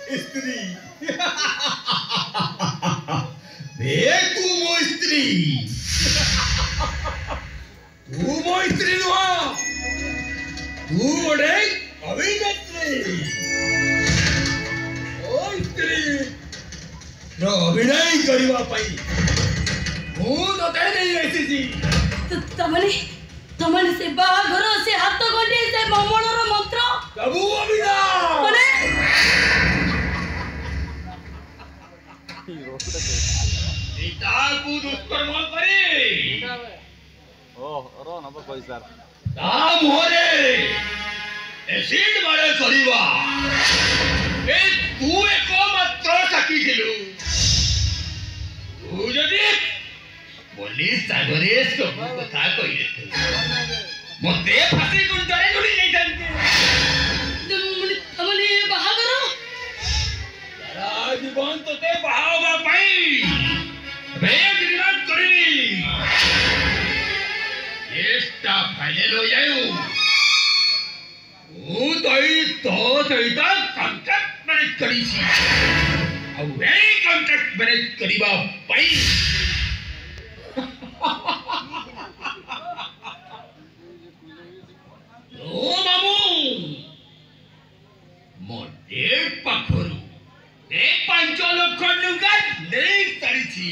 स्त्री बे तू मो स्त्री नुआ तू मोड़े अभिनेत्री ओ स्त्री नो अभिनय करिवा पाई हूँ तो तेरे नहीं ऐसी जी तमने से बाघर से हाथ गंडी से ममणर मंत्र कबू अभिना कोने सीता को दुष्कर्म करे ओ रो न कोई सर दाम होरे एसिड मारे करिवा ए तू एको मात्र सकी दिलु तू जदी पुलिस सागरे सब कथा कइले मते फासी गुंडरे गुडी नै जानते तमने बाघर राजबन तते बाहावा पाई बे गिरनाट करिली एस्टा फाइनल हो जायो ओ तई तो सहिता कॉन्ट्रैक्ट मैनेज करी छी अब वेरी कॉन्ट्रैक्ट मैनेज करिबा पाई ओ मामू मोटे पाखरु ए 5 लाख टଙ୍କା ନେଇ ସାରିଛି